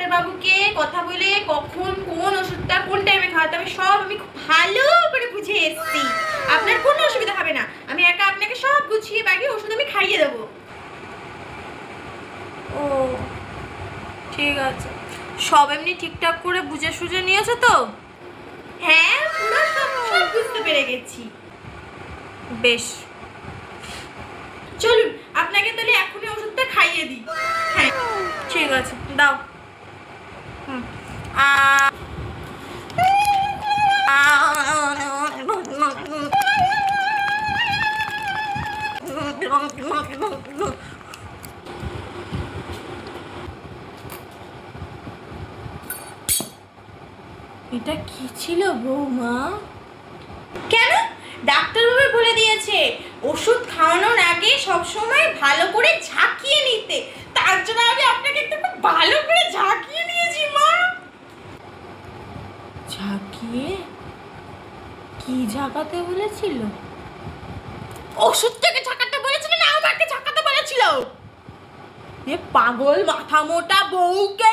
ডাক্তারবাবুকে কথা বলে কখন কোন ওষুধটা কোন টাইমে খাওয়াতে হবে সব আমি খুব ভালো করে বুঝে এসেছি। আপনার কোনো অসুবিধা হবে না, আমি একা আপনাকে সব গুছিয়ে বাকি ওষুধ আমি খাইয়ে দেবো। ও ঠিক আছে, সব এমনি ঠিকঠাক করে বুঝে সুঝে নিয়েছো তো? হ্যাঁ, পুরো সব বুঝতে পেরে গেছি। বেশ, চলুন আপনাকে তাহলে এখনই ওষুধটা খাইয়ে দিই। হ্যাঁ ঠিক আছে, দাও। এটা কি ছিল বৌমা? কেন? ডাক্তারবাবু বলে দিয়েছে ওষুধ খাওয়ানোর আগে সবসময় ভালো করে ঝাঁকিয়ে নিতে, তার জন্য আমি আপনাকে একটু খুব ভালো করে ঝাঁকিয়ে নিয়েছি মা। ঝাঁকিয়ে? কি ঝাঁকাতে বলেছিল? ওষুধটাকে ঝাঁকাতে বলেছিল না আমাকে ঝাঁকাতে বলেছিল? এ পাগল মাথা মোটা বউকে